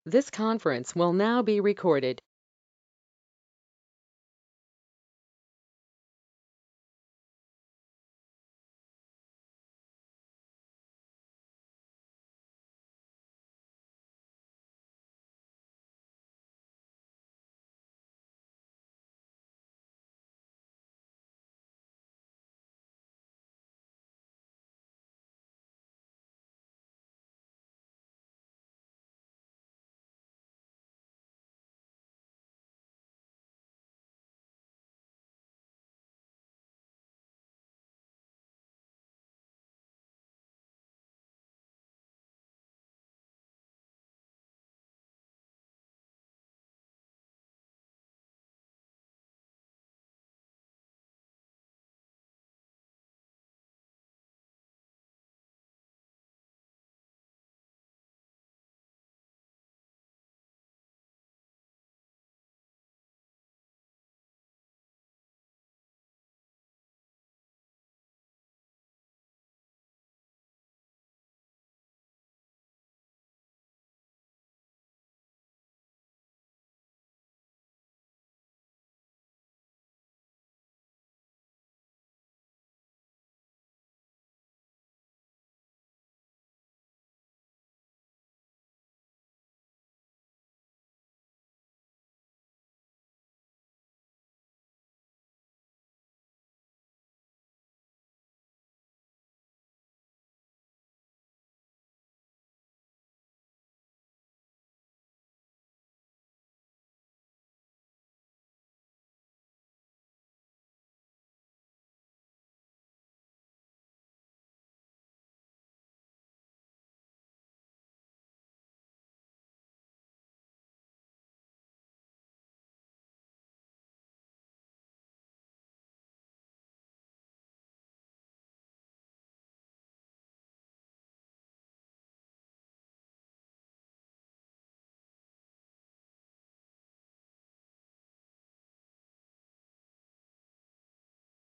This conference will now be recorded.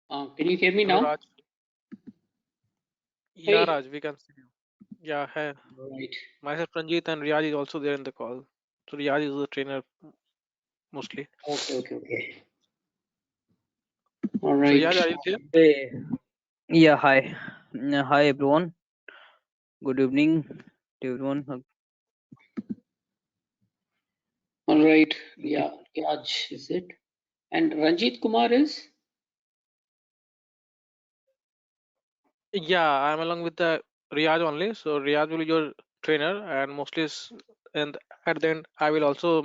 Can you hear me Hello, now? Raj. Yeah, Hey. Raj, we can see you. Yeah, hey. All right. Myself, Ranjit, and Riyaj is also there in the call. So Riyaj is the trainer mostly. Okay. All So right. Riyaj, are you there? Hey, yeah, hi. Hi everyone. Good evening to everyone. All right. Yeah. Raj, is it? And Ranjit Kumar is? Yeah, I'm along with the Riyaj only. So Riyaj will be your trainer, and mostly, and at the end, I will also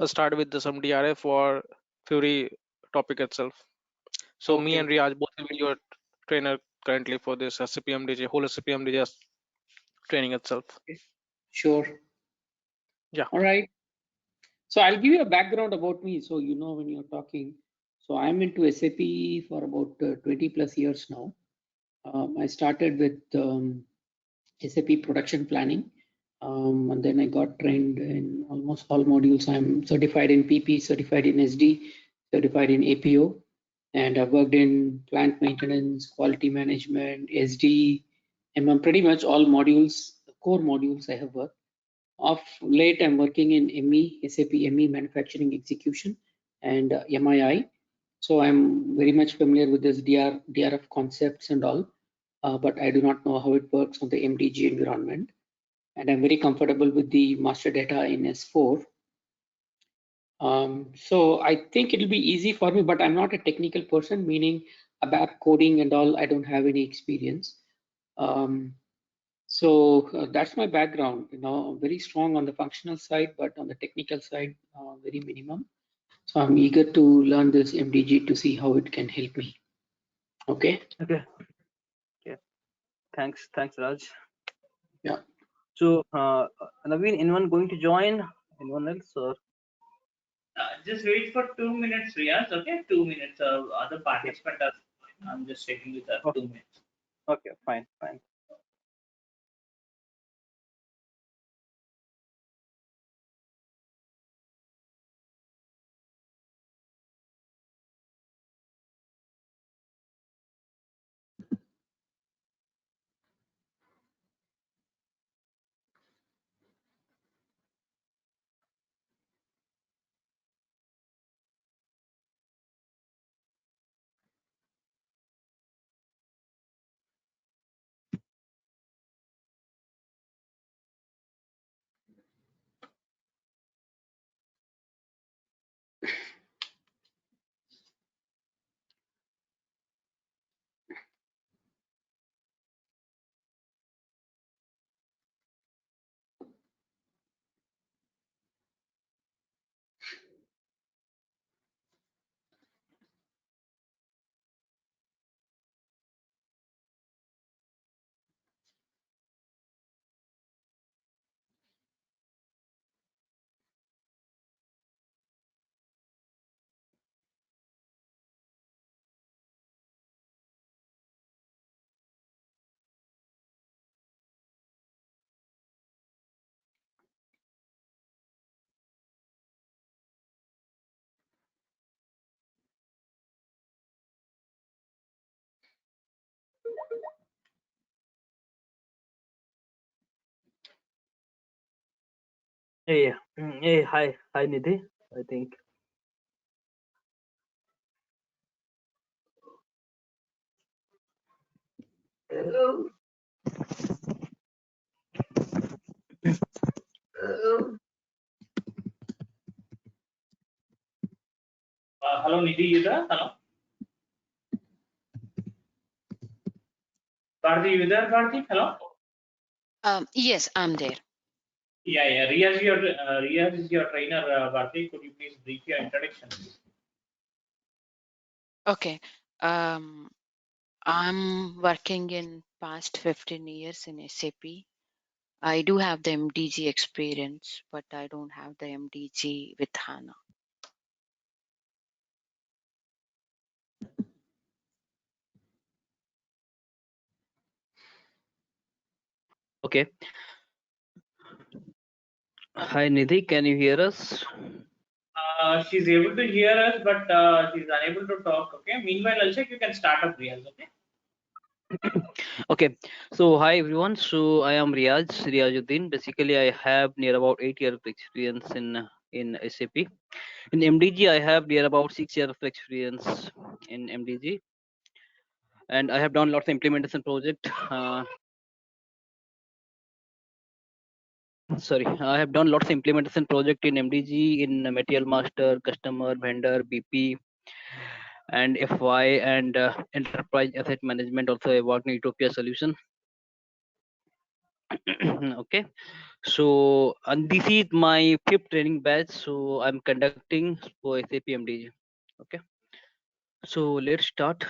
start with some DRF for Fury topic itself. So me Okay. and Riyaj both will be your trainer currently for this SCPMDJ, whole SCPMDJ training itself. Sure. Yeah. All right. So I'll give you a background about me so you know when you're talking. So I'm into SAP for about 20 plus years now. I started with SAP production planning. And then I got trained in almost all modules. I'm certified in PP, certified in SD, certified in APO, and I've worked in plant maintenance, quality management, SD, pretty much all modules, core modules I have worked. Of late, I'm working in ME, SAP ME manufacturing execution, and MII. So I'm very much familiar with this DRF concepts and all, but I do not know how it works on the MDG environment. And I'm very comfortable with the master data in S4. So I think it'll be easy for me, but I'm not a technical person, meaning about coding and all, I don't have any experience. Um, so that's my background, very strong on the functional side, but on the technical side, very minimum. So I'm eager to learn this MDG to see how it can help me. Okay. Okay. Yeah. Thanks, Raj. Yeah. So, Naveen, anyone going to join? Anyone else? Or Just wait for 2 minutes, Riyaz. Okay, 2 minutes. Other okay, participant are. I'm just checking with that oh, 2 minutes. okay, fine. Hey, hey, hi, Nidhi. I think. Hello, Nidhi, you there? Hello. Bharti, you there, Bharti? Hello. Yes, I'm there. Yeah. Riaz is your trainer, Bharti. Could you please brief your introduction? Okay. I'm working in past 15 years in SAP. I do have the MDG experience, but I don't have the MDG with HANA. Okay. Hi, Nidhi. Can you hear us? She's able to hear us, but she's unable to talk. Okay. Meanwhile, I'll check. You can start up, Riaz. Okay. Okay. So, hi everyone. So, I am Riazuddin. Basically, I have near about 8 years of experience in SAP. In MDG, I have near about 6 years of experience in MDG, and I have done lots of implementation project. I have done lots of implementation project in MDG, in Material Master, Customer, Vendor, BP, and FY, and Enterprise Asset Management. Also, I worked in Utopia solution. Okay, so and this is my 5th training batch. So I'm conducting for SAP MDG. Okay, so let's start.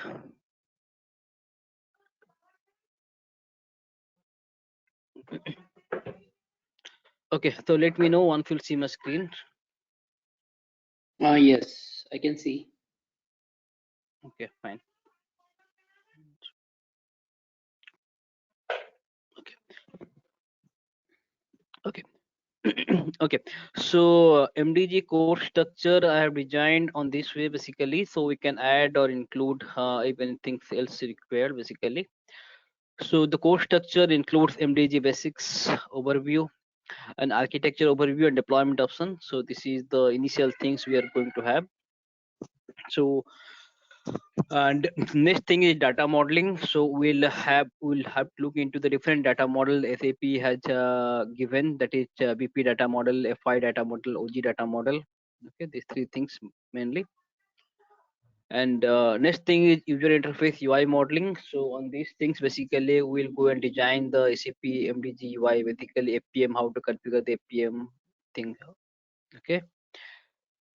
Okay, so let me know once you'll see my screen. Yes, I can see. Okay, fine. Okay. Okay, so MDG course structure I have designed on this way basically, so we can add or include if anything else required basically. So the course structure includes MDG basics overview, an architecture overview, and deployment option. So this is the initial things we are going to have. So and next thing is data modeling. So we'll have to look into the different data model SAP has given, that is BP data model, FI data model, OG data model. Okay, these 3 things mainly. And next thing is user interface UI modeling. So on these things basically we'll go and design the SAP MDG UI, basically FPM, how to configure the FPM thing. Okay,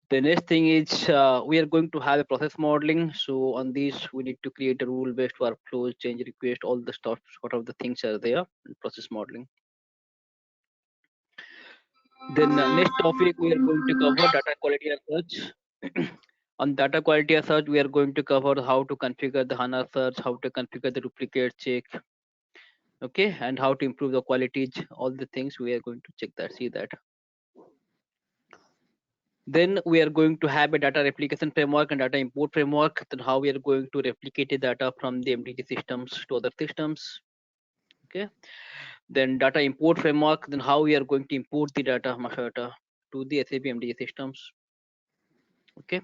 the next thing is we are going to have a process modeling. So on this we need to create a rule based workflows, change request, all the stuff, sort of the things are there in process modeling. Then next topic we are going to cover data quality research. On data quality search, we are going to cover how to configure the HANA search, how to configure the duplicate check, okay, and how to improve the quality. All the things we are going to check that, see that. Then we are going to have a data replication framework and data import framework. Then how we are going to replicate the data from the MDG systems to other systems. Okay. Then data import framework. Then how we are going to import the data, master data, to the SAP MDG systems. Okay,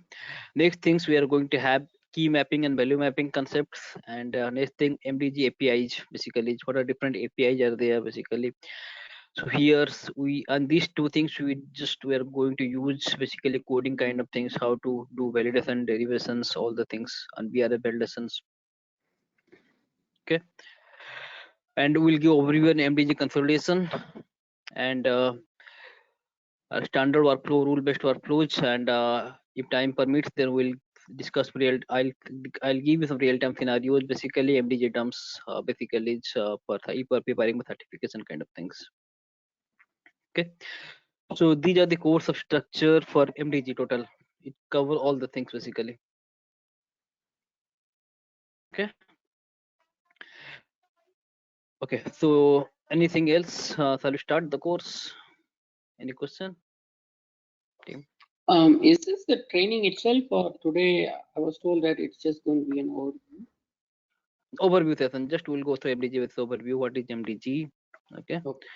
next things we are going to have key mapping and value mapping concepts, and next thing MDG APIs, basically what are different APIs are there basically. So here we, and these 2 things we are going to use basically coding kind of things, how to do validation, derivations, all the things, and VRF validations. Okay, and we'll give overview on MDG consolidation and standard workflow, rule based workflows, and if time permits then we'll discuss I'll give you some real time scenarios, basically MDG terms, basically it's for preparing certification kind of things. Okay, so these are the course of structure for MDG total. It cover all the things basically. Okay, okay, so anything else, shall we start the course? Any question, team? Is this the training itself, or today I was told that it's just going to be an overview? Overview session, just we'll go through MDG with overview, what is MDG. Okay, Okay.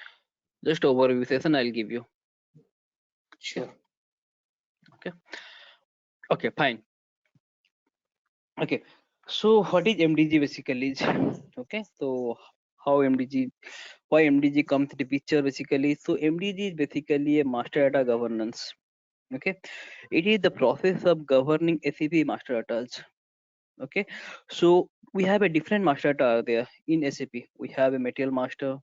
just overview session I'll give you. Sure. Okay, fine. Okay, so what is MDG basically? Okay, so how MDG, why MDG comes to the picture basically? So MDG is basically a master data governance. Okay, it is the process of governing SAP master data. Okay, so we have a different master data there in SAP. We have a material master,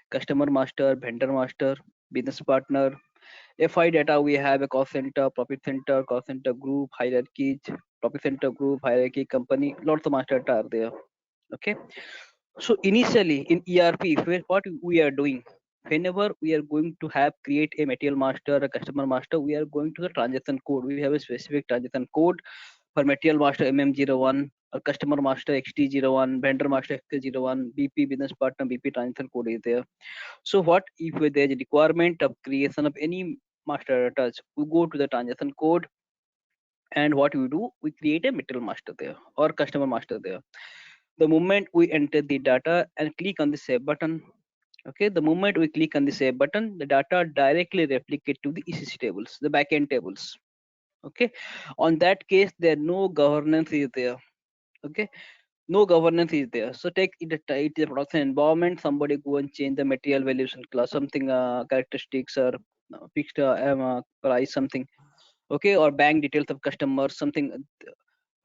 customer master, vendor master, business partner. FI data, we have a cost center, profit center, cost center group, hierarchies, profit center group, hierarchy, company, lots of master data are there. Okay, so initially in ERP, what we are doing, whenever we are going to have create a material master, a customer master, we are going to the transaction code. We have a specific transaction code for material master MM01, or customer master XT01, vendor master XT01, BP business partner BP transaction code is there. So what if there is a requirement of creation of any master data? We go to the transaction code, and what we do, we create a material master there or customer master there. The moment we enter the data and click on the save button, okay, the moment we click on the save button, the data directly replicate to the ECC tables, the backend tables. Okay, on that case, there no governance is there. Okay, no governance is there. So take it is a production environment, somebody go and change the material valuation class, something characteristics or fixed price, something. Okay, or bank details of customers, something.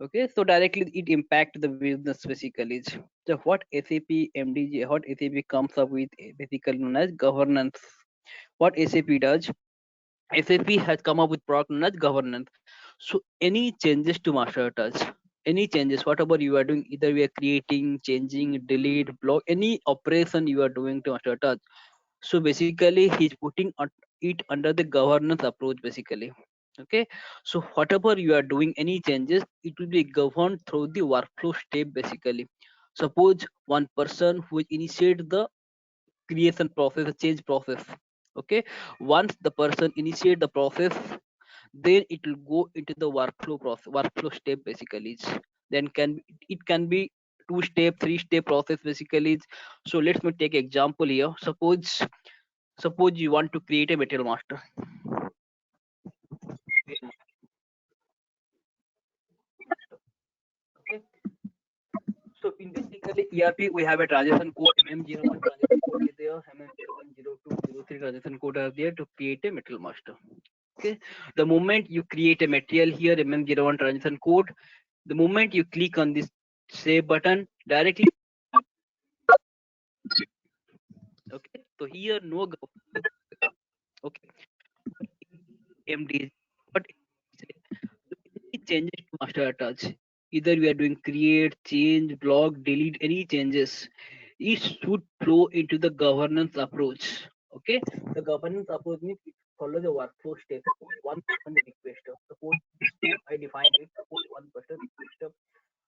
Okay, so directly it impact the business basically. So what SAP MDG, what SAP comes up with basically known as governance. What SAP does, SAP has come up with product known as governance. So any changes to master data, any changes, whatever you are doing, either we are creating, changing, delete, block, any operation you are doing to master data. So basically he's putting it under the governance approach basically. Okay, so whatever you are doing, any changes, it will be governed through the workflow step basically. Suppose one person who initiate the creation process, the change process. Okay, once the person initiate the process, then it will go into the workflow process, workflow step basically. Then it can be 2-step, 3-step process basically. So let's me take example here. Suppose you want to create a material master. Okay, so in basically ERP we have a transaction code, MM01 transaction code is there, MM01, 02, 03 transaction code are there to create a material master. Okay, the moment you create a material here, MM01 transaction code, the moment you click on this save button, directly. Okay, so here no okay, MD, but any changes to master data, either we are doing create, change, block, delete, any changes, it should flow into the governance approach. Okay, the governance approach means it follows the workflow step. One person requester. Suppose I define it. Suppose one person requester.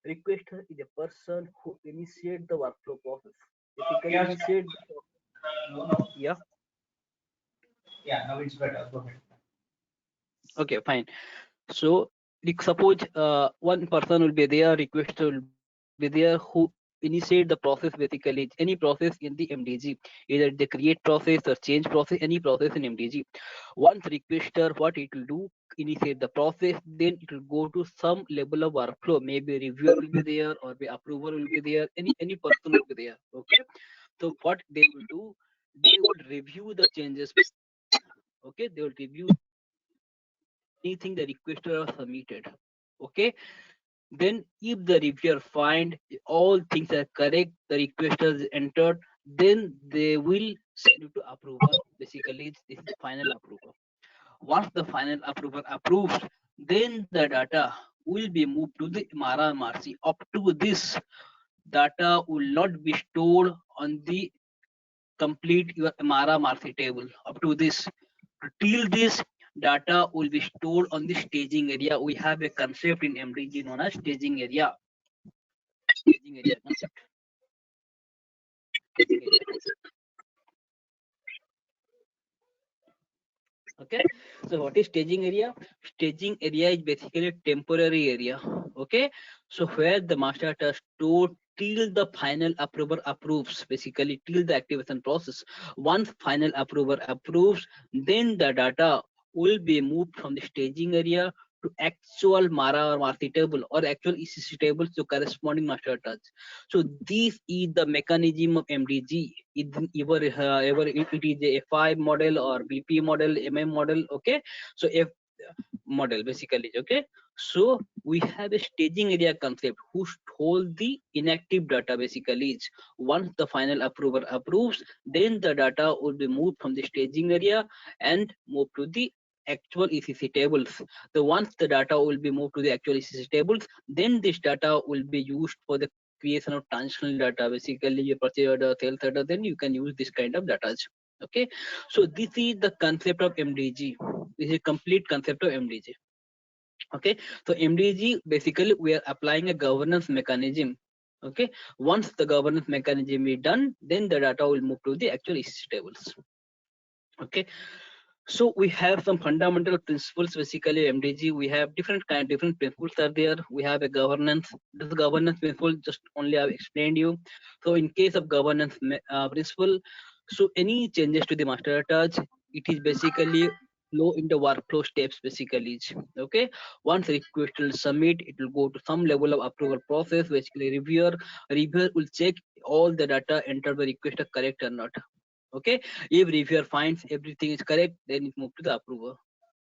Requester is a person who initiate the workflow process. Basically, Yes. initiate. Yeah. Yeah, now it's better. Go ahead. Okay, fine. So suppose one person will be there, requester will be there who initiate the process basically, any process in the MDG, either the create process or change process, any process in MDG. Once requester, what it will do, initiate the process, then it will go to some level of workflow, maybe reviewer will be there or the approver will be there, any person will be there. Okay, so what they will do, they will review the changes. Okay, they will review anything the requester has submitted. Okay, then if the reviewer find all things are correct, the requester is entered, then they will send it to approver. Basically this is the final approval. Once the final approver approves, then the data will be moved to the Mara Marcy. Up to this, data will not be stored on the complete your Mara Marcy table. Up to this, till this, data will be stored on the staging area. We have a concept in MDG known as staging area. Staging area concept. Staging area concept. Okay, so what is staging area? Staging area is basically a temporary area. Okay, so where the master data stored till the final approver approves, basically till the activation process. Once final approver approves, then the data will be moved from the staging area to actual Mara or Marti table or actual ECC tables to corresponding master touch. So this is the mechanism of MDG. Either it is a F5 model or BP model, MM model. Okay, so F model basically. Okay, so we have a staging area concept who hold the inactive data basically. Once the final approver approves, then the data will be moved from the staging area and moved to the actual ECC tables. So once the data will be moved to the actual ECC tables, then this data will be used for the creation of transactional data. Basically, your purchase order, sales order, then you can use this kind of data. Okay, so this is the concept of MDG. This is a complete concept of MDG. Okay, so MDG basically we are applying a governance mechanism. Okay, once the governance mechanism is done, then the data will move to the actual ECC tables. Okay, so we have some fundamental principles basically MDG. We have different principles are there. We have a governance. This governance principle just only I've explained you. So in case of governance principle, so any changes to the master data, it is basically flow in the workflow steps basically. Okay, once request will submit, it will go to some level of approval process. Basically, reviewer will check all the data entered by request are correct or not. Okay, if reviewer finds everything is correct, then it move to the approver.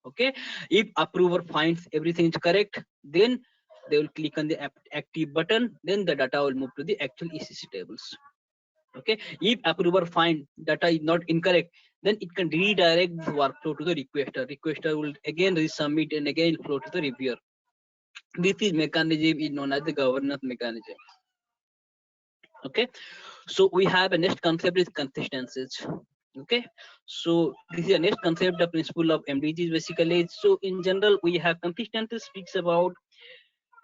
Okay, if approver finds everything is correct, then they will click on the active button, then the data will move to the actual ECC tables. Okay, if approver find data is not incorrect, then it can redirect the workflow to the requester will again resubmit and again flow to the reviewer. This is mechanism is known as the governance mechanism. Okay, so we have a next concept is consistencies. Okay, so this is a next concept, the principle of MDG basically. So in general, we have consistency speaks about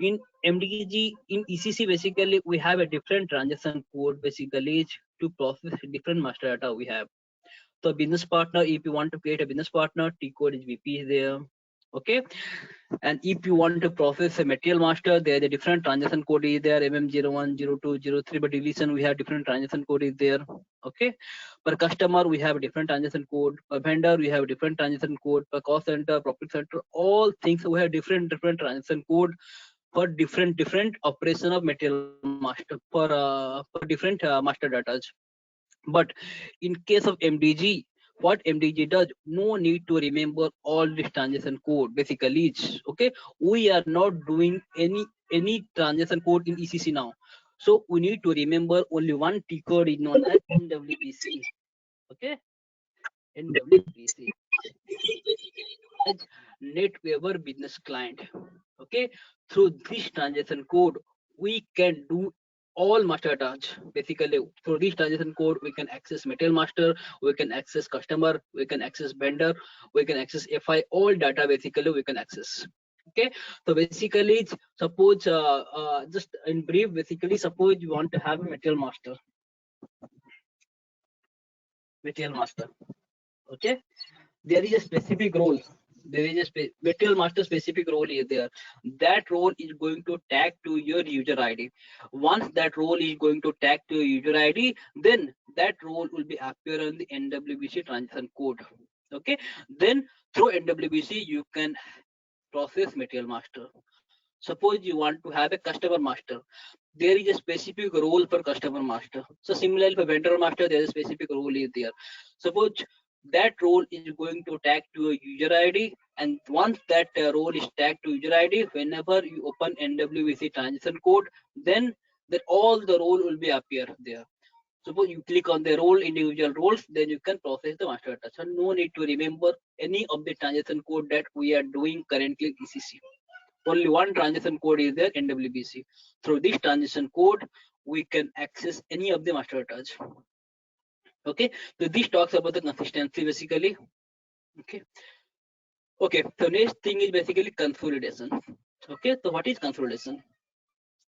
in MDG in ECC basically we have a different transaction code basically to process different master data we have. So business partner, if you want to create a business partner, T code is BP is there. Okay, and if you want to process a material master, there is a different transaction code is there, MM01, 02, 03, but deletion we have different transaction code is there. Okay, per customer we have a different transaction code, per vendor we have a different transaction code, per cost center, profit center, all things we have different transaction code for different operation of material master for different master data. But in case of MDG, what MDG does, no need to remember all this transaction code basically. Okay, we are not doing any transaction code in ECC now, so we need to remember only one T code is known as NWBC. Okay, NWBC as NetWeaver business client. Okay, through this transaction code we can do all master data. Basically through this transaction code we can access material master, we can access customer, we can access vendor, we can access FI, all data basically we can access. Okay, so basically suppose just in brief, basically suppose you want to have a material master. Okay, there is a specific role, there is a material master specific role is there. That role is going to tag to your user ID. Once that role is going to tag to your user ID, then that role will be appear on the NWBC transaction code. Okay, then through NWBC you can process material master. Suppose you want to have a customer master, there is a specific role for customer master. So similarly for vendor master, there is a specific role is there. Suppose that role is going to tag to a user ID, and once that role is tagged to user ID, whenever you open NWBC transaction code, then that all the role will be appear there. Suppose you click on the role, individual roles, then you can process the master data. So no need to remember any of the transaction code that we are doing currently ECC. Only one transaction code is there, NWBC. Through this transaction code, we can access any of the master data. Okay, so this talks about the consistency basically. Okay, so next thing is basically consolidation. Okay, so what is consolidation?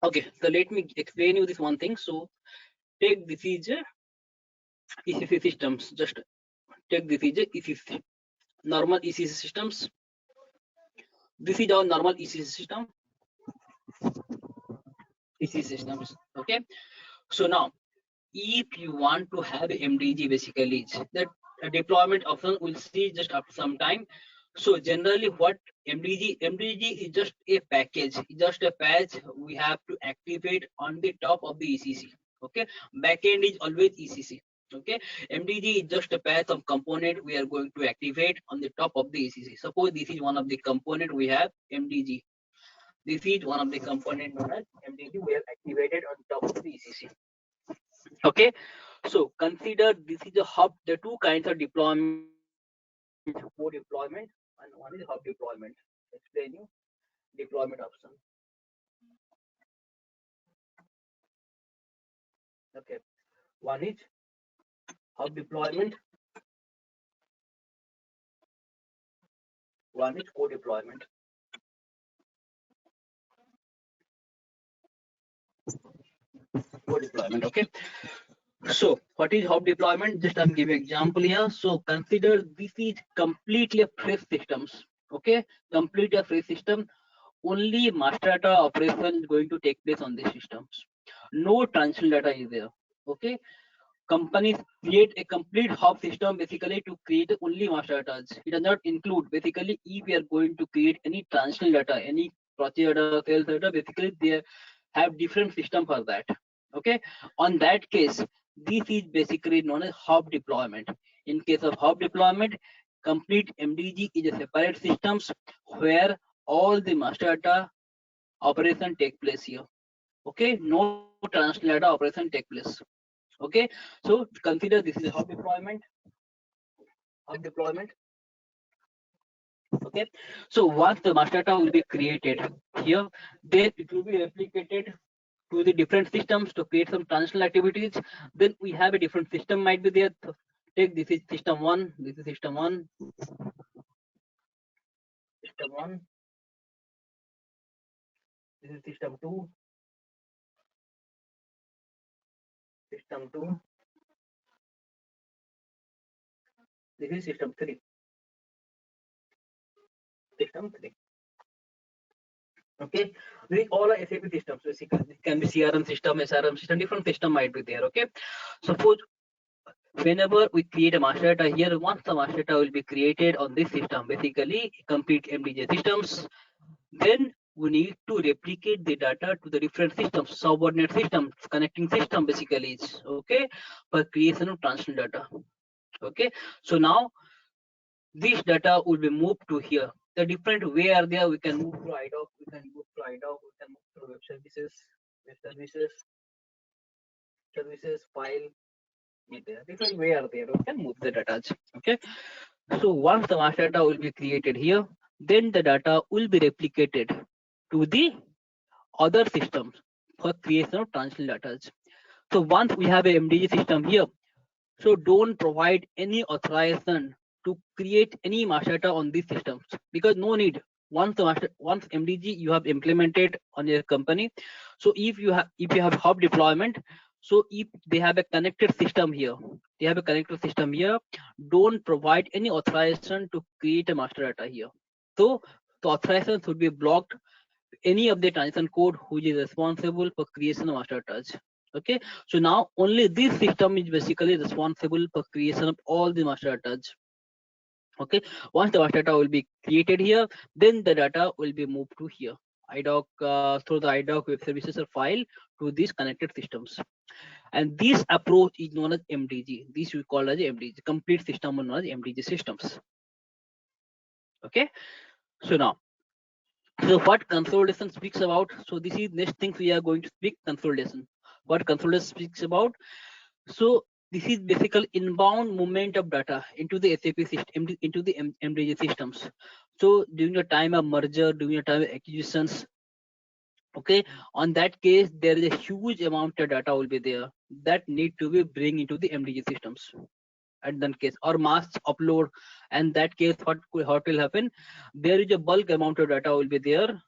Okay, so let me explain you this one thing. So take this is ECC systems. Just take this is ECC normal ECC systems. This is our normal ECC system. ECC systems. Okay, so now if you want to have MDG basically, that deployment option we'll see just after some time. So generally what MDG is just a package, just a patch we have to activate on the top of the ECC. Okay, backend is always ECC. Okay, MDG is just a patch of component we are going to activate on the top of the ECC. Suppose this is one of the component we have MDG. This is one of the component known as MDG we have activated on top of the ECC. Okay, so consider this is a hub. There are two kinds of deployment: co-deployment and one is hub deployment. Explain you deployment option. Okay, one is hub deployment, one is co-deployment. Co-deployment. Okay. So what is hub deployment? Just I'm giving example here. So consider this is completely a fresh systems. Okay, completely a fresh system. Only master data operation is going to take place on these systems. No transition data is there. Okay. Companies create a complete hub system basically to create only master data. It does not include basically if we are going to create any transitional data, any process data, sales data, basically they have different system for that. Okay, on that case, this is basically known as hub deployment. In case of hub deployment, complete MDG is a separate systems where all the master data operation take place here. Okay, no transitional data operation take place. Okay, so consider this is a hub deployment. Hub deployment. Okay, so once the master data will be created here, then it will be replicated to the different systems to create some transitional activities. Then we have a different system might be there. Take this is system one, this is system one, system one, this is system two, system two, this is system three, system three. Okay, these all are SAP systems. Basically, it can be CRM system, SRM system, different system might be there. Okay, suppose whenever we create a master data here, once the master data will be created on this system, basically complete MDG systems, then we need to replicate the data to the different systems, subordinate systems, connecting system basically is okay for creation of transitional data. Okay, so now this data will be moved to here. The different way are there. We can move to IDOC, we can move to IDOC, we can move to web services, file. There different way are there. We can move the data. Okay, so once the master data will be created here, then the data will be replicated to the other systems for creation of transitional data. So once we have a MDG system here, so don't provide any authorization to create any master data on these systems because no need. Once MDG you have implemented on your company, so if you have hub deployment, so if they have a connected system here, don't provide any authorization to create a master data here. So the authorization should be blocked. Any of the transaction code which is responsible for creation of master data. Okay, so now only this system is basically responsible for creation of all the master data. Okay, once the master data will be created here, then the data will be moved to here IDOC through the IDOC web services or file to these connected systems. And this approach is known as MDG. This we call as MDG, complete system known as MDG systems. Okay, so now, so what consolidation speaks about? So this is next thing we are going to speak consolidation. What consolidation speaks about? So this is basically inbound movement of data into the SAP system, into the MDG systems. So during the time of merger, during the time of acquisitions, okay, on that case, there is a huge amount of data will be there that need to be bring into the MDG systems. At that case, or mass upload, and that case, what will happen? There is a bulk amount of data will be there.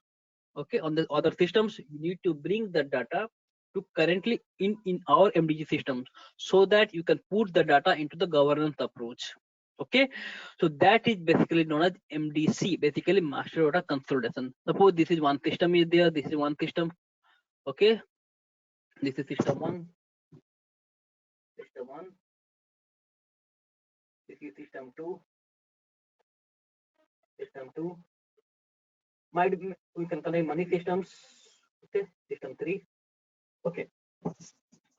Okay, on the other systems, you need to bring the data to currently in our MDG systems so that you can put the data into the governance approach. Okay, so that is basically known as MDC, basically master data consolidation. Suppose this is one system is there, this is one system. Okay, this is system one, this is system two, system 2 might be, we can connect money systems. Okay, system 3. Okay.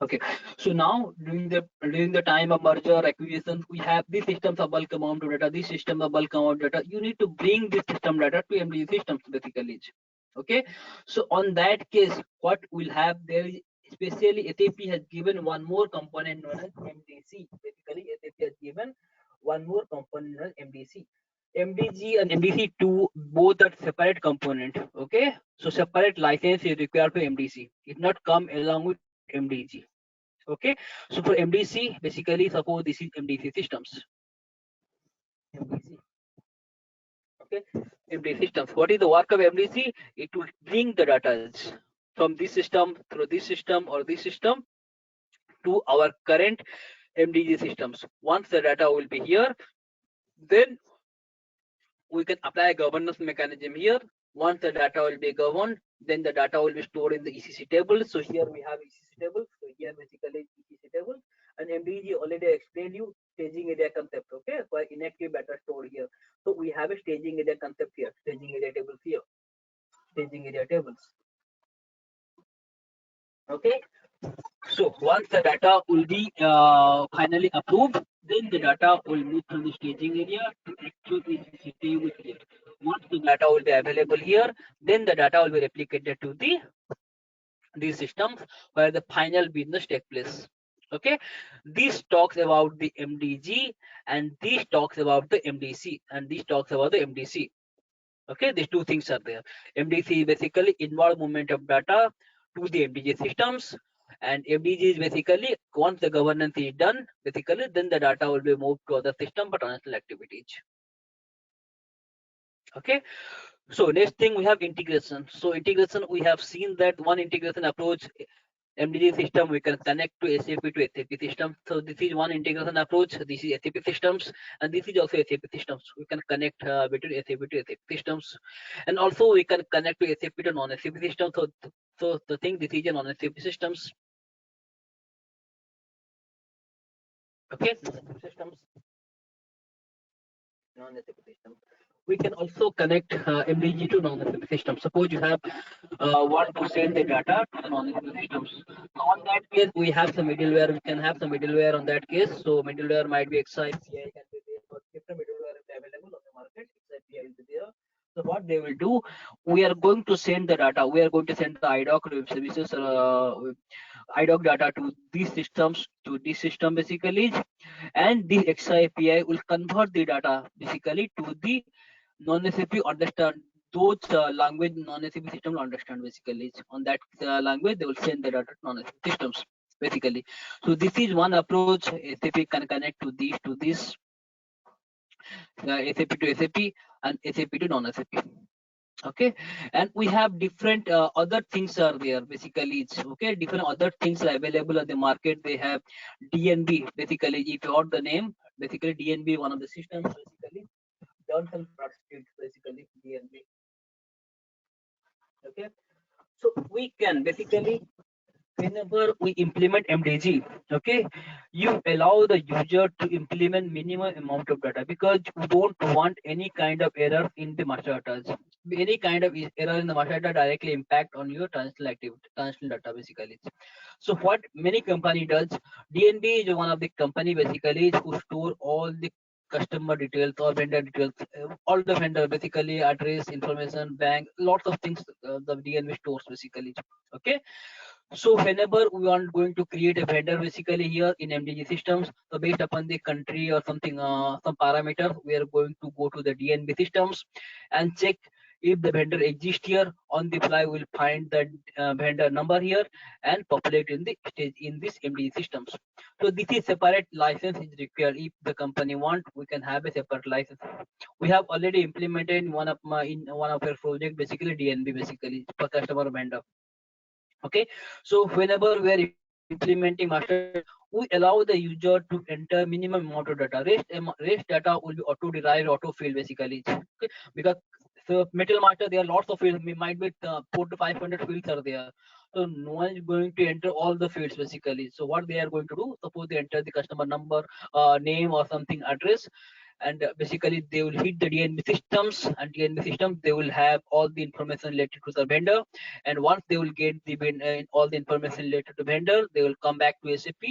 Okay, so now during the time of merger acquisition, we have these systems of bulk amount of data, this system of bulk amount of data. You need to bring this system data to MDG systems basically. Okay, so on that case, what we'll have there is, especially SAP has given one more component known as MDC. Basically, SAP has given one more component known as MDC. MDG and MDC2 both are separate component. Okay, so separate license is required for MDC. It not come along with MDG. Okay, so for MDC, basically suppose this is MDC systems. MDC. Okay, MDC systems. What is the work of MDC? It will bring the data from this system through this system or this system to our current MDG systems. Once the data will be here, then we can apply a governance mechanism here. Once the data will be governed, then the data will be stored in the ECC table. So here we have ECC table. So here basically ECC table, and MDG already explained you staging area concept. Okay, for inactive data stored here. So we have a staging area concept here, staging area tables here, staging area tables. Okay, so once the data will be finally approved, then the data will move from the staging area to actual ECC table here. Once the data will be available here, then the data will be replicated to these systems where the final business take place. Okay, this talks about the MDG, and this talks about the MDC, and this talks about the MDC. Okay, these two things are there. MDC is basically involved movement of data to the MDG systems, and MDG is basically once the governance is done, basically then the data will be moved to other system but transactional activities. Okay, so next thing we have integration. So integration, we have seen that one integration approach, MDG system we can connect to SAP system. So this is one integration approach. This is SAP systems, and this is also SAP systems. We can connect between SAP to SAP systems, and also we can connect to SAP to non-SAP systems. So the thing, this is a non-SAP systems. Okay, non-SAP systems. Non-SAP system. We can also connect MDG to non-SAP system. Suppose you have want to send the data to the non-SAP systems. So on that case, we have some middleware. We can have some middleware on that case. So middleware might be XIPI can be there, or different middleware is available on the market. XIPI will be there. So what they will do, we are going to send the data. We are going to send the IDOC services, IDOC data to these systems, to this system basically, and this XIPI will convert the data basically to the non-SAP understand those language non-SAP system will understand basically. On that language, they will send the data to non-SAP systems basically. So this is one approach. SAP can connect to this, SAP to SAP and SAP to non-SAP. Okay, and we have different other things are there basically. It's okay, different other things are available on the market. They have DNB basically. If you heard the name, basically DNB, one of the systems basically. Johnson basically DNB. Okay, so we can basically, whenever we implement MDG, okay, you allow the user to implement minimum amount of data because you don't want any kind of error in the master data. Any kind of error in the master data directly impact on your transactional activity, transactional data basically. So what many company does, DNB is one of the company basically who store all the customer details or vendor details, all the vendor basically address, information, bank, lots of things the DNB stores basically. Okay, so whenever we are going to create a vendor basically here in MDG systems, so based upon the country or something, some parameter, we are going to go to the DNB systems and check if the vendor exists here. On the fly, we'll find the vendor number here and populate in the stage in this MDG systems. So this is separate license is required. If the company want, we can have a separate license. We have already implemented in one of our project basically DNB basically for customer vendor. Okay, so whenever we are implementing master, we allow the user to enter minimum amount of data. Rest data will be auto derived, auto filled basically. Okay, because so metal master there are lots of fields. We might be 400 to 500 fields are there. So no one is going to enter all the fields basically. So what they are going to do? Suppose they enter the customer number, name or something address, and basically they will hit the DNB systems, and DNB system they will have all the information related to the vendor, and once they will get the all the information related to vendor, they will come back to SAP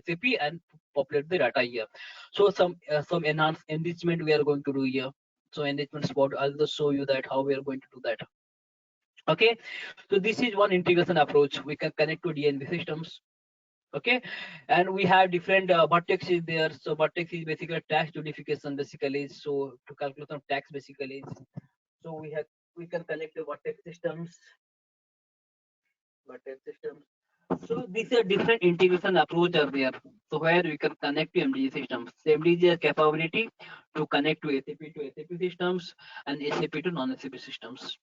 SAP and populate the data here. So some enhanced enrichment we are going to do here. So enrichment spot, I'll just show you that how we are going to do that. Okay, so this is one integration approach. We can connect to DNB systems. Okay, and we have different vertex is there. So vertex is basically tax notification basically, so to calculate some tax basically. So we can connect the vertex systems. So these are different integration approach are there. So where we can connect to MDG systems. So MDG has capability to connect to SAP systems and SAP to non-SAP systems.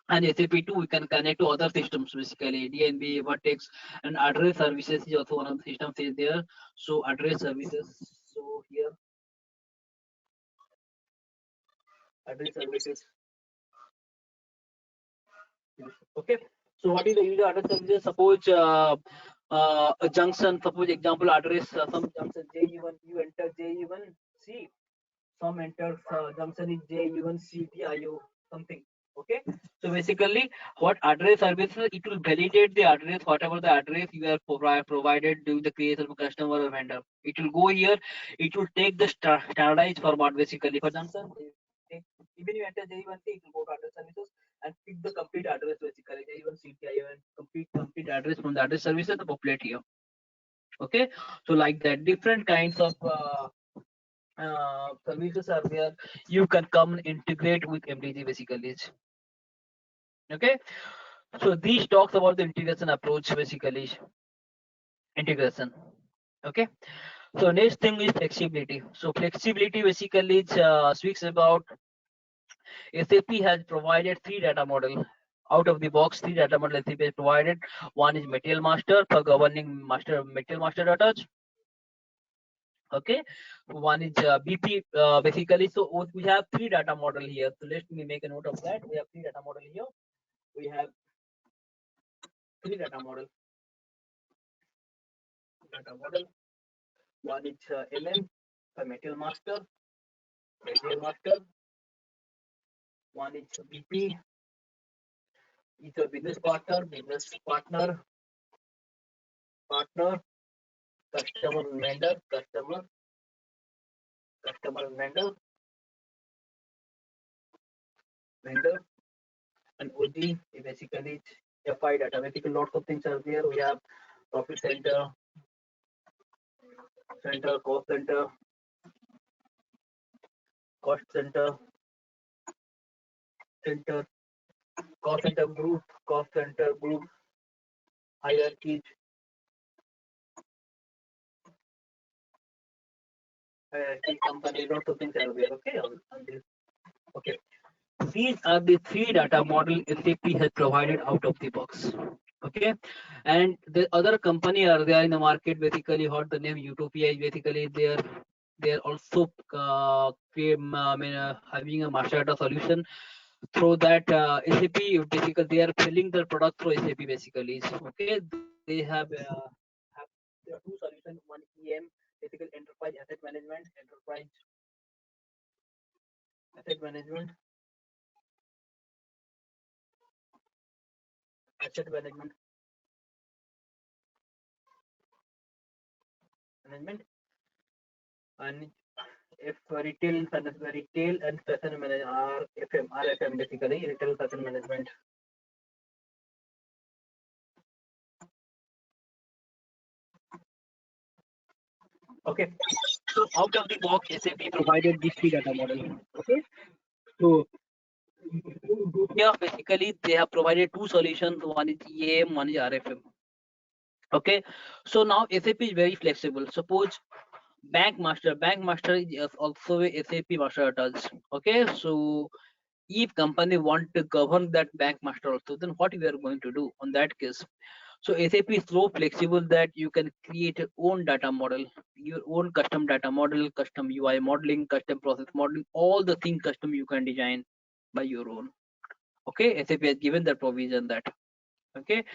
And SAP2 we can connect to other systems basically DNB, Vertex, and address services is also one of the systems is there. So address services. So here address services. Okay. So what is the user address services? Suppose a junction. Suppose example address some junction JE1 you enter JE1 C. Some enters junction is JE1 CTIO something. Okay, so basically what address services, it will validate the address, whatever the address you are provided during the creation of a customer or vendor. It will go here, it will take the standardized format basically for junction. Even you enter J1C, it will go to address services and pick the complete address basically J1 CTIO and complete address from the address services to populate here. Okay, so like that different kinds of services are there. You can come and integrate with MDG basically. Okay, so these talks about the integration approach basically. Integration. Okay, so next thing is flexibility. So flexibility basically speaks about SAP has provided 3 data model. Out of the box, 3 data model SAP has provided. One is Material Master for governing Material Master data. Okay, one is BP basically. So we have 3 data model here. So let me make a note of that. We have 3 data model here. We have 3 data model. One is MM for Material Master. One is BP. It's a business partner, customer vendor, and OG basically FI data. Basically, lots of things are there. We have profit center, cost center, cost center group, hierarchy, company, lots of things are there. Okay, on this. Okay, these are the 3 data model SAP has provided out of the box. Okay, and the other company are there in the market. Basically, what the name Utopia is basically they're also having a master data solution through that SAP. Basically, they are selling their product through SAP basically. Okay, they have there are 2 solutions. One EM, basically enterprise asset management, asset management, and if retail and fashion management, RFM basically retail fashion management. Okay, so out of the box SAP provided these 3 data model. Okay, so here basically they have provided 2 solutions. One is EAM, one is RFM. Okay, so now SAP is very flexible. Suppose bank master is also a SAP master data. Okay, so if company want to govern that bank master also, then what we are going to do on that case? So SAP is so flexible that you can create your own data model, your own custom data model, custom UI modeling, custom process modeling, all the things custom you can design by your own. Okay, SAP has given that provision that. Okay,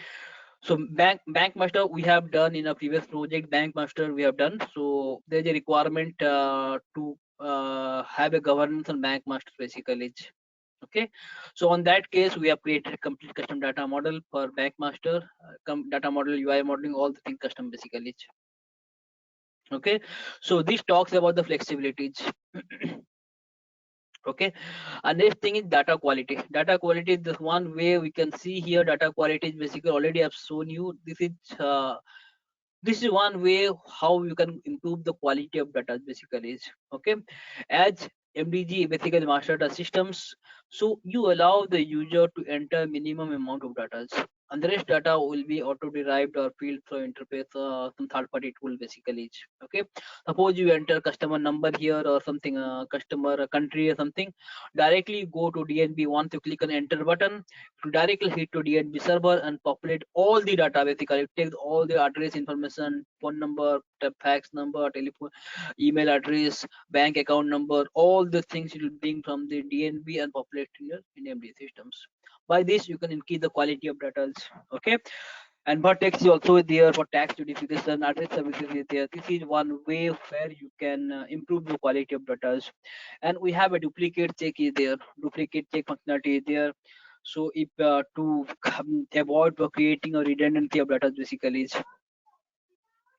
So bank master we have done in a previous project. Bank master we have done. So there's a requirement to have a governance on bank master basically. Okay, so on that case we have created a complete custom data model for bank master, data model, UI modeling, all the things custom basically. Okay, so this talks about the flexibilities. Okay, and next thing is data quality. Data quality is this one way we can see here. Data quality is basically already I've shown you. This is one way how you can improve the quality of data basically. Okay, as MDG basically master data systems, so you allow the user to enter minimum amount of data, and the rest data will be auto derived or filled through interface some third party tool basically. Okay, suppose you enter customer number here or something, customer country or something, directly go to DNB. Once you click on enter button, to directly hit to DNB server and populate all the data basically. It takes all the address information, phone number, fax number, telephone, email address, bank account number, all the things it will bring from the DNB and populate in your MD systems. By this you can increase the quality of data. Okay, and vertex is also there for tax notification, address services is there. This is one way where you can improve the quality of data. And we have a duplicate check is there, duplicate check functionality is there. So if to avoid creating a redundancy of data basically.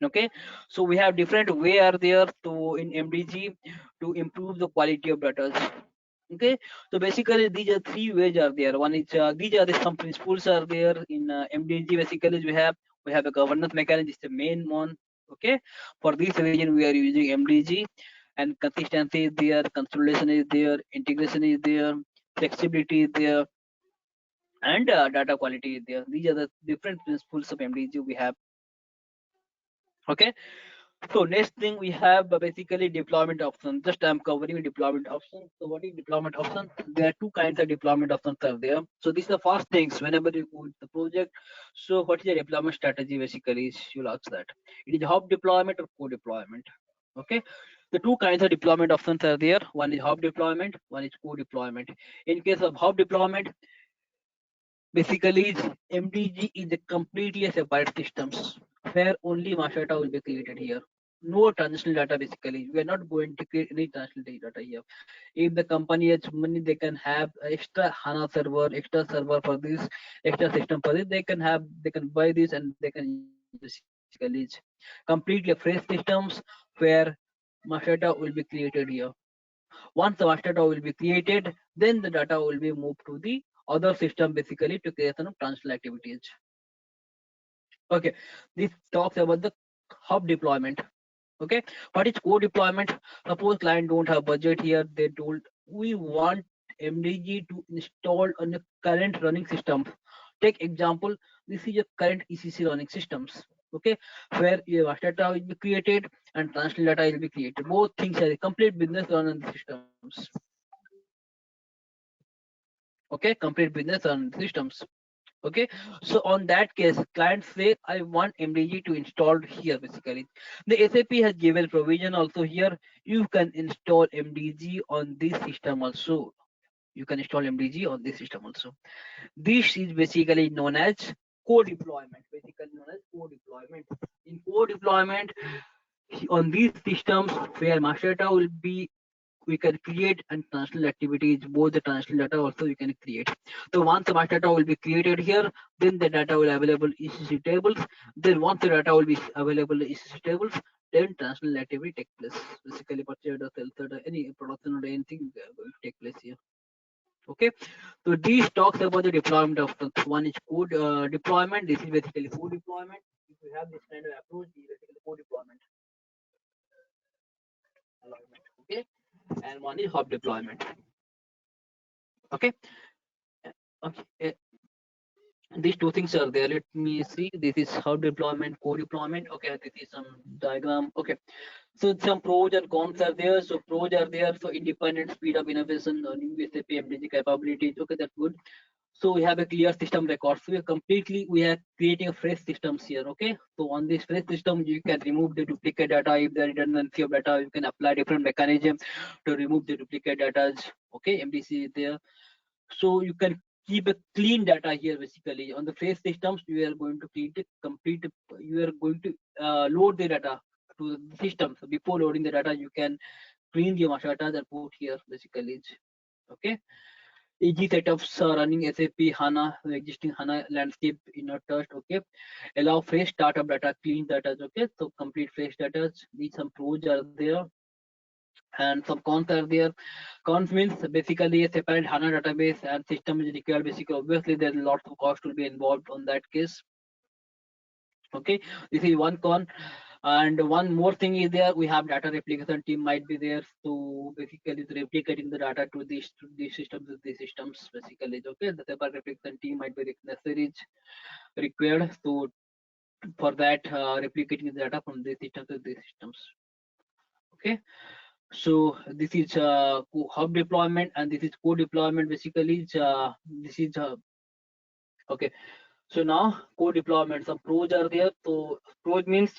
Okay, so we have different way are there to in MDG to improve the quality of data. Okay, so basically these are three ways are there. One is these are the some principles are there in MDG. Basically we have a governance mechanism, is the main one. Okay, for this reason we are using MDG, and consistency is there, consolidation is there, integration is there, flexibility is there, and data quality is there. These are the different principles of MDG we have. Okay, so next thing we have basically deployment options. Just I'm covering deployment options. So what is deployment options? There are two kinds of deployment options are there. So these are the first things whenever you go into the project. So what is the deployment strategy basically? You'll ask that. It is hub deployment or co-deployment. Okay. The two kinds of deployment options are there. One is hub deployment, one is co-deployment. In case of hub deployment, basically MDG is a completely separate systems where only master data will be created here. No transitional data basically. We are not going to create any transitional data here. If the company has money, they can have extra HANA server, extra server for this, extra system for this. They can buy this and they can basically completely fresh systems where master data will be created here. Once the master data will be created, then the data will be moved to the other system basically to creation of transitional activities. Okay, this talks about the hub deployment. Okay, what is co-deployment? Suppose client don't have budget here, they told we want MDG to install on the current running system. Take example, this is your current ECC running systems. Okay, where your master data will be created and transitional data will be created. Both things are a complete business run on the systems. Okay, complete business run systems. Okay, so on that case clients say I want MDG to install here basically. The SAP has given provision also here, you can install MDG on this system also. You can install MDG on this system also. This is basically known as co-deployment, basically known as co-deployment. In co-deployment on these systems where master data will be, we can create and transitional activities, both the transitional data also we can create. So once the master data will be created here, then the data will available ECC tables. Then once the data will be available in ECC tables, then transitional activity take place. Basically purchase or sell or any production or anything will take place here. Okay, so these talks about the deployment of one is code deployment. This is basically code deployment. If you have this kind of approach, this is basically code deployment. Okay, and one is hub deployment. Okay, okay. These two things are there. Let me see. This is hub deployment, co-deployment. Okay, this is some diagram. Okay, so some pros and cons are there. So pros are there. So independent speed of innovation, new SAP MDG capabilities. Okay, that's good. So we have a clear system record. So we are creating a fresh systems here. Okay, so on this fresh system you can remove the duplicate data. If there is redundancy of data, you can apply different mechanism to remove the duplicate data. Okay, MDC is there. So you can keep a clean data here. Basically on the phrase systems, you are going to you are going to load the data to the system. So before loading the data, you can clean your master data and put here basically. Okay, easy setups running SAP HANA, the existing HANA landscape in a touch. Okay, allow fresh startup data, clean data. Okay, so complete fresh data. These some pros are there and some cons are there. Cons means basically a separate HANA database and system is required. Basically, obviously there's lots of cost will be involved on that case. Okay, this is one con. And one more thing is there, we have data replication team might be there. So basically the replicating the data to these systems basically. Okay, the separate replication team might be necessary required. So for that replicating the data from these systems to these systems. Okay, so this is hub deployment and this is co-deployment basically. This is okay. So now co-deployment, some pros are there. So pros means,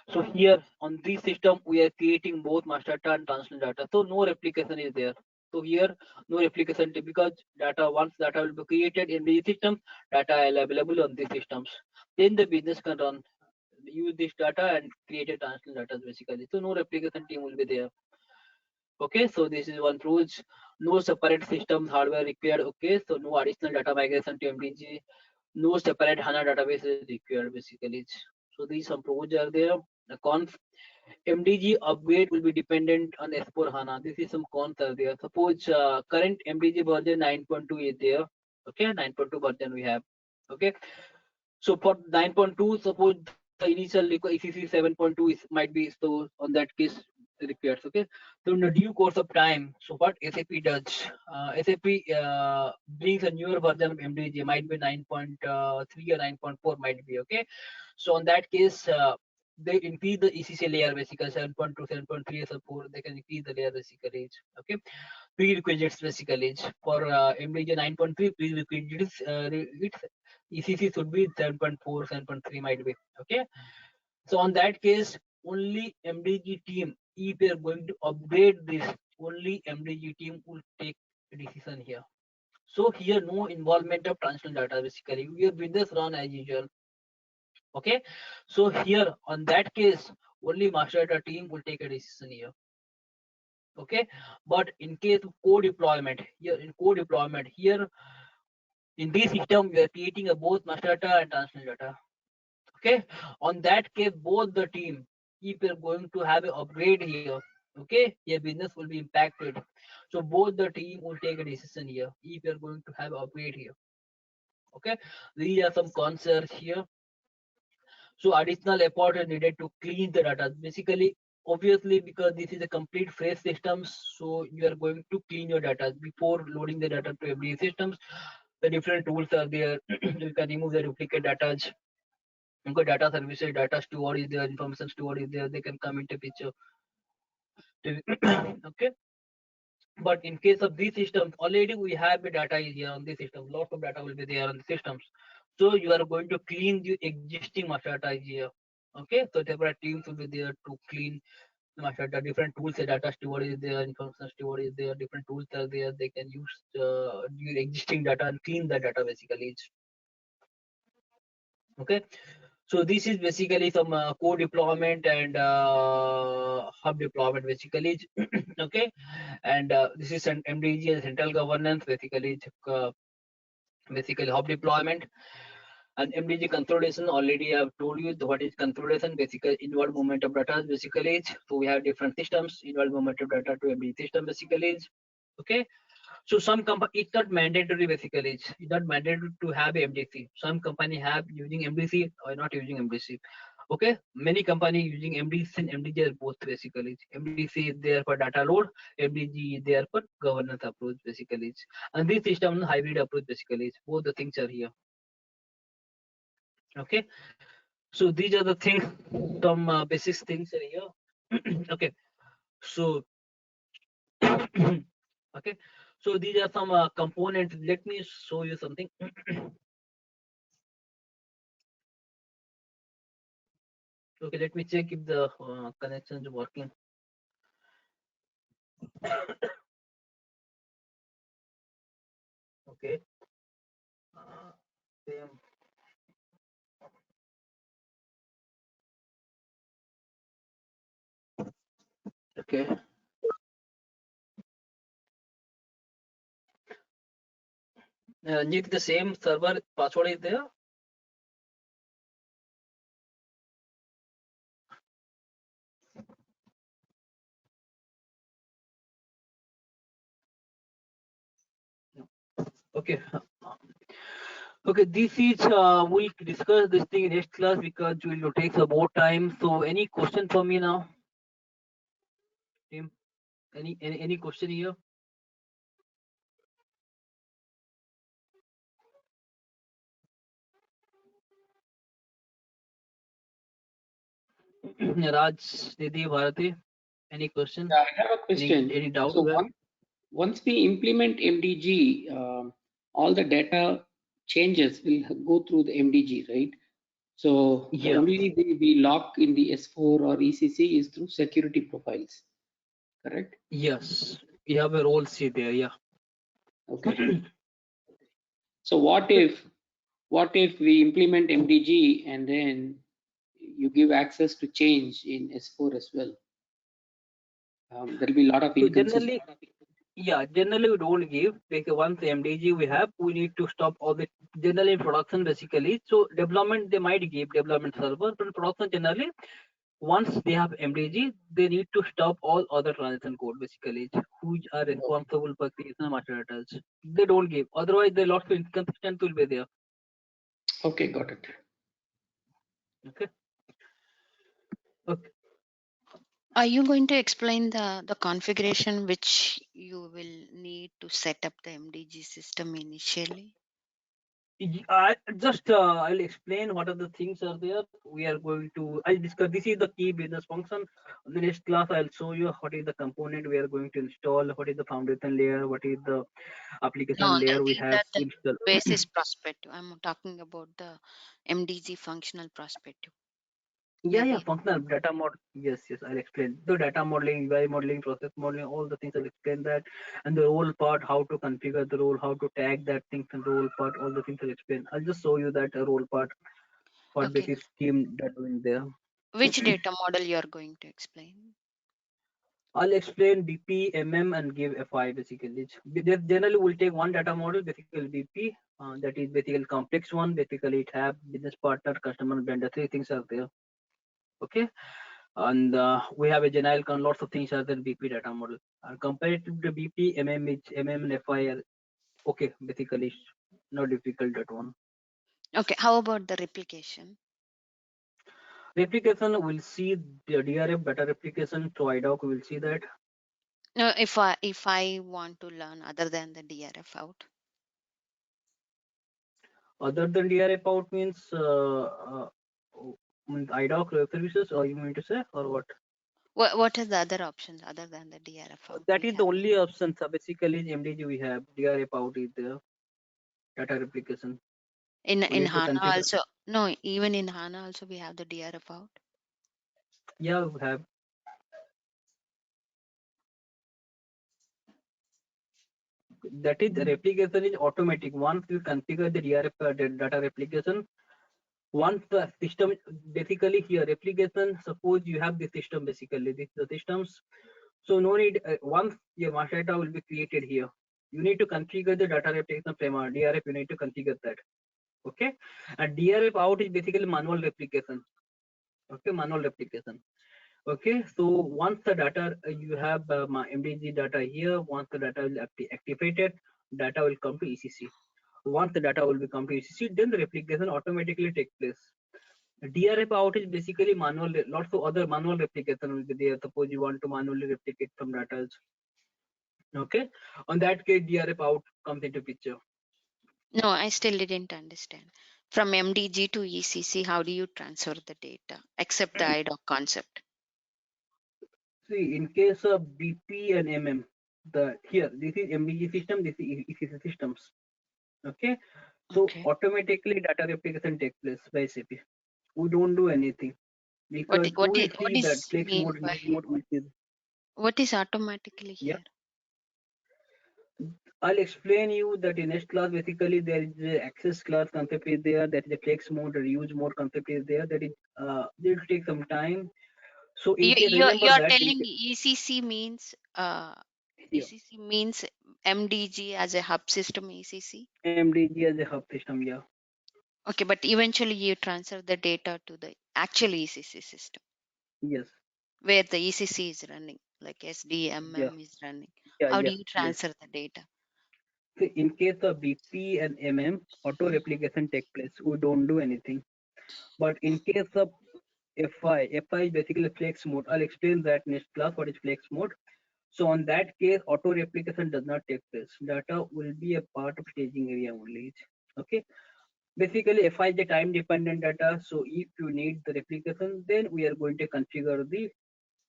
so here on this system we are creating both master data and translation data. So no replication is there. So here no replication because data once data will be created in these systems, data are available on these systems. Then the business can run use this data and create a translation data basically. So no replication team will be there. Okay, so this is one pros. No separate systems hardware required. Okay, so no additional data migration to MDG. No separate HANA database is required basically. So these some pros are there. The cons, MDG upgrade will be dependent on S4 HANA. This is some cons are there. Suppose current MDG version 9.2 is there. Okay, 9.2 version we have. Okay, so for 9.2, suppose the initial ECC 7.2 is might be, so on that case required. Okay, so in the due course of time, so what SAP does, SAP brings a newer version of MDG, might be 9.3 or 9.4 might be. Okay, so on that case they increase the ECC layer basically 7.2, 7.3 or 4, they can increase the layer basically. Okay, prerequisites basically for MDG 9.3 prerequisites its ECC should be 7.4, 7.3 might be. Okay, so on that case only MDG team, if they are going to upgrade this, only MDG team will take a decision here. So here no involvement of transitional data basically, your business run as usual. Okay, so here on that case only master data team will take a decision here. Okay, but in case of co-deployment, here in co-deployment here in this system we are creating a both master data and transitional data. Okay, on that case both the team, if you're going to have an upgrade here, okay, your business will be impacted. So both the team will take a decision here if you're going to have an upgrade here. Okay, these are some concerns here. So additional effort is needed to clean the data basically, obviously because this is a complete fresh systems, so you are going to clean your data before loading the data to every systems. The different tools are there. You can remove the duplicate data. Okay, data services, data steward is there, information steward is there, they can come into picture. Okay, but in case of these systems already we have the data is here on this system, lots of data will be there on the systems, so you are going to clean the existing master data is here. Okay, so separate teams will be there to clean the master data. Different tools, the data steward is there, information steward is there, different tools are there, they can use your existing data and clean the data basically. Okay, so this is basically some core deployment and hub deployment basically. Okay, and this is an MDG and central governance basically. Basically hub deployment and MDG consolidation. Already I've told you what is consolidation. Basically inward movement of data basically. So we have different systems, inward movement of data to MDG system basically. Okay, so some company, it's not mandatory basically. It's not mandatory to have MDC. Some company have using MDC or not using MDC. Okay, many company using MDC and MDG are both basically. MDC is there for data load, MDG is there for governance approach basically. And this system hybrid approach basically. Both the things are here. Okay, so these are the things, some basic things are here. Okay, so okay, so these are some components. Let me show you something. Okay, let me check if the connection is working. Okay, Same. Okay. Ranjit, the same server password is there? No. Okay. Okay, this is we'll discuss this thing in next class because it will take some more time. So any question for me now? Team? Any question here? Raj, Didi, Bharati, any question? Yeah, I have a question. Any doubt? So once we implement MDG, all the data changes will go through the MDG, right? So the Yeah. only way we lock in the S4 or ECC is through security profiles, correct? Yes. We have a role C there. Yeah. Okay. So what if we implement MDG and then you give access to change in S4 as well? There'll be a lot of So inconsistency. generally we don't give, because once MDG we have, we need to stop all the generally in production basically. So development they might give development server, but in production generally once they have MDG, they need to stop all other transaction code basically, who are responsible for creation of master data. They don't give. Otherwise, the lots of inconsistent will be there. Okay, got it. Okay. Okay. Are you going to explain the configuration which you will need to set up the MDG system initially? I just I'll explain what are the things are there. We are going to I'll discuss. This is the key business function. In the next class, I'll show you what is the component we are going to install, what is the foundation layer, what is the application No, layer we these have are to the install. basis perspective. I'm talking about the MDG functional perspective. Yeah, Maybe. functional data model. Yes, I'll explain the data modeling, UI modeling, process modeling, all the things I'll explain that, and the role part, how to configure the role, how to tag that thing, and role part, all the things I'll explain. I'll just show you that role part, what Okay. basic scheme that doing there. Which data model you are going to explain? I'll explain BP, MM, and give FI basically. Generally, we'll take one data model, basically BP, that is basically complex one. Basically, it have business partner, customer, vendor, three things are there. Okay. And we have a general lots of things other than BP data model. Compared to the BP, MM, and FI are okay. Basically, it's not difficult that one. Okay. How about the replication? Replication, we'll see the DRF data replication to IDOC. We'll see that. No, if I want to learn other than the DRF out. Other than DRF out means IDOC services, or you mean to say, or what? What are the other options other than the DRF out? That we is the have? only option. So basically, MDG we have DRF out is the data replication. In We need to HANA configure. also. No, even in HANA also we have the DRF out. Yeah, we have. That is the replication is automatic. Once you configure the DRF data replication, once the system basically here replication, suppose you have the system basically this the systems. So no need once your master data will be created here. You need to configure the data replication framework DRF. You need to configure that. Okay, and DRF out is basically manual replication. Okay, manual replication. Okay, so once the data you have my MDG data here, once the data will activated, data will come to ECC. Once the data will become to ECC, then the replication automatically take place. DRF out is basically manual. Lots of other manual replication will be there. Suppose you want to manually replicate some data. Okay, on that case DRF out comes into picture. No, I still didn't understand. From MDG to ECC, how do you transfer the data except the IDOC concept? See, in case of BP and MM, here this is MDG system, this is ECC systems. Okay, so Okay. automatically data replication takes place by SAP. We don't do anything because What we is see that flex mean mode, by mode, which is what is automatically yeah. here? I'll explain you that in next class basically there is a access class concept is there, that is a flex mode, a reuse mode concept is there, that is it will take some time. So in case remember You're that telling ECC means yeah, ECC means MDG as a hub system ECC. MDG as a hub system, yeah. Okay, but eventually you transfer the data to the actual ECC system Yes. where the ECC is running, like SDMM Yeah. is running. Yeah, How yeah, do you yes. transfer the data? So in case of BP and MM, auto replication take place. We don't do anything. But in case of FI is basically flex mode. I'll explain that next class what is flex mode. So on that case, auto replication does not take place. Data will be a part of staging area only. Okay. Basically, FI is the time dependent data. So if you need the replication, then we are going to configure the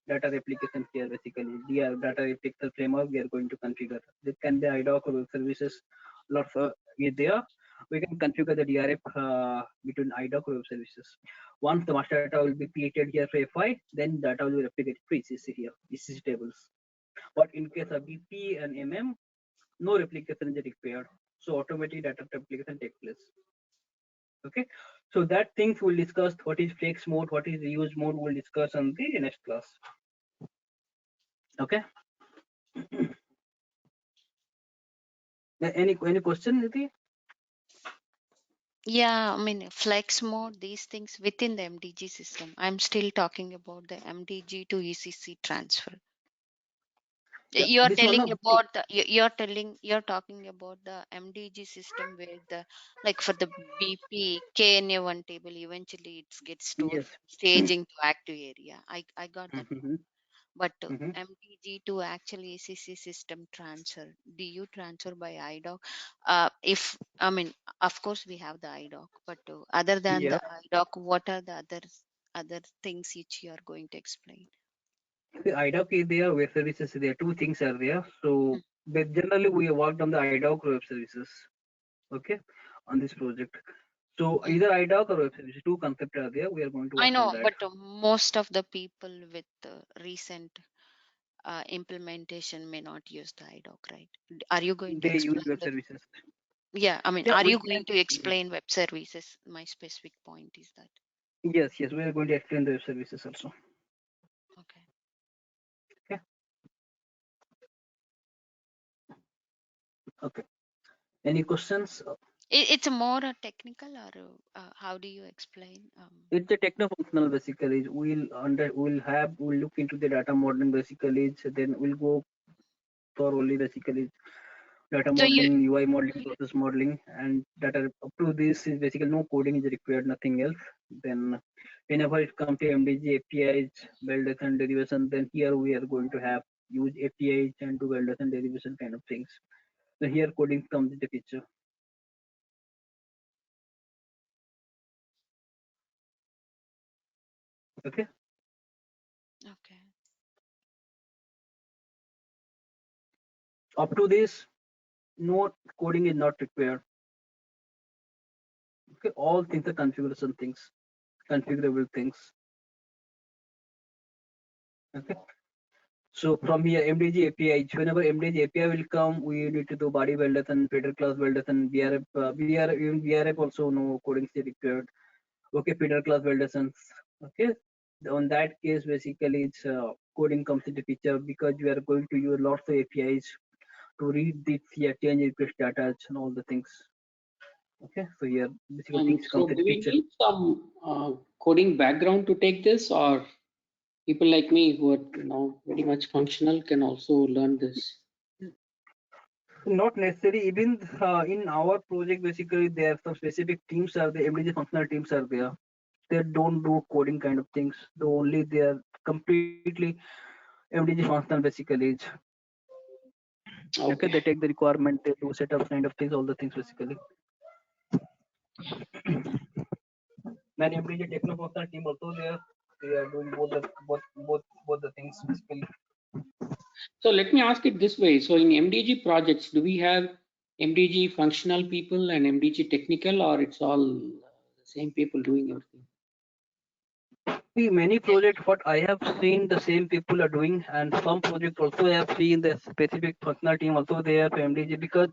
data replication here. Basically, the data replication framework we are going to configure. This can be IDOC or web services. Lots is there. We can configure the DRF between IDOC or web services. Once the master data will be created here for FI, then data will be replicated for ECC here, ECC tables. But in case of BP and MM, no replication is required. So automatic data replication takes place. Okay. So that things we'll discuss. What is flex mode, what is reuse mode, we'll discuss on the next class. Okay. Any question, Niti? Yeah, I mean flex mode, these things within the MDG system. I'm still talking about the MDG to ECC transfer. Yeah, You're this one telling of about the you're talking about the MDG system where the like for the BP KNA1 table eventually it gets stored yes. from staging to active area. I got that. Mhm, But mhm. MDG to actually ECC system transfer, do you transfer by IDOC? If I mean, of course we have the IDOC, but other than Yeah, the IDOC, what are the other things which you are going to explain? the IDOC is there, web services is there. Two things are there. So, but generally we have worked on the IDOC web services. Okay, on this project. So Mm. either IDOC or web services, two concepts are there. We are going to I work on know, that. but most of the people with recent implementation may not use the IDOC, right? Are you going to They use explain web the? services. Yeah, I mean, Yeah, are we you can. going to explain web services? My specific point is that. Yes, yes, we are going to explain the web services also. Okay. Okay. Okay. Any questions? It's more a technical or how do you explain? It's a techno-functional basically. We'll look into the data modeling basically. So then we'll go thoroughly basically data So you, modeling, UI modeling, process modeling, and data up to this is basically no coding is required, nothing else. Then whenever it comes to MDG APIs, validation, derivation, then here we are going to have use APIs and do validation, derivation kind of things. So here coding comes into picture. Okay. okay. Up to this, no coding is not required. Okay, all things are configuration things, configurable things. Okay. So from here, MDG API, whenever MDG API will come, we need to do body validation, feeder class validation, BRF, even BRF also no coding is required. Okay, feeder class validations. Okay, on that case, basically, it's coding comes into picture because we are going to use lots of APIs to read the change request data and all the things. Okay, so here basically things So come to do we picture. need some coding background to take this, or people like me who are very much functional can also learn this? Not necessarily. Even in our project, basically, there are some specific teams are there. MDG functional teams are there. They don't do coding kind of things. They are completely MDG functional basically. Okay, they take the requirement, they do setup kind of things, all the things basically. Then MDG techno functional team also there. They are doing both the things basically. So let me ask it this way. So in MDG projects, do we have MDG functional people and MDG technical, or it's all the same people doing everything? See, many projects what I have seen the same people are doing, and some projects also I have seen the specific functional team also there for MDG, because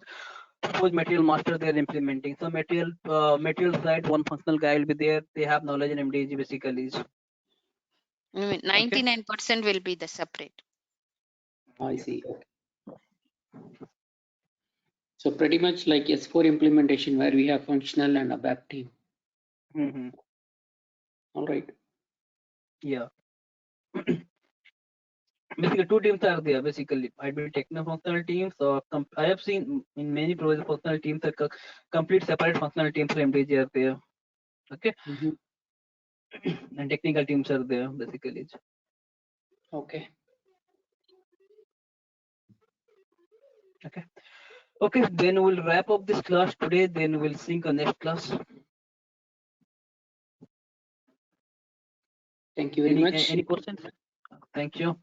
suppose material master they are implementing. So material side, one functional guy will be there. They have knowledge in MDG basically. I mean, 99% will be the separate. I see. So pretty much like S4 implementation where we have functional and a ABAP team. Mm-hmm. All right. Yeah. Basically, two teams are there. Basically, might be techno-functional teams, or I have seen in many projects functional teams are complete separate functional teams for MDG are there. Okay, Mhm. and technical teams are there basically. Okay. Okay. Okay, then we'll wrap up this class today. Then we'll sync on next class. Thank you very much. Any questions? Thank you.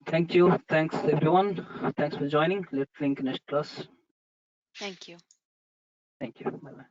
Thank you. Thanks everyone. Thanks for joining. Let's sync next class. Thank you. Thank you. Bye bye.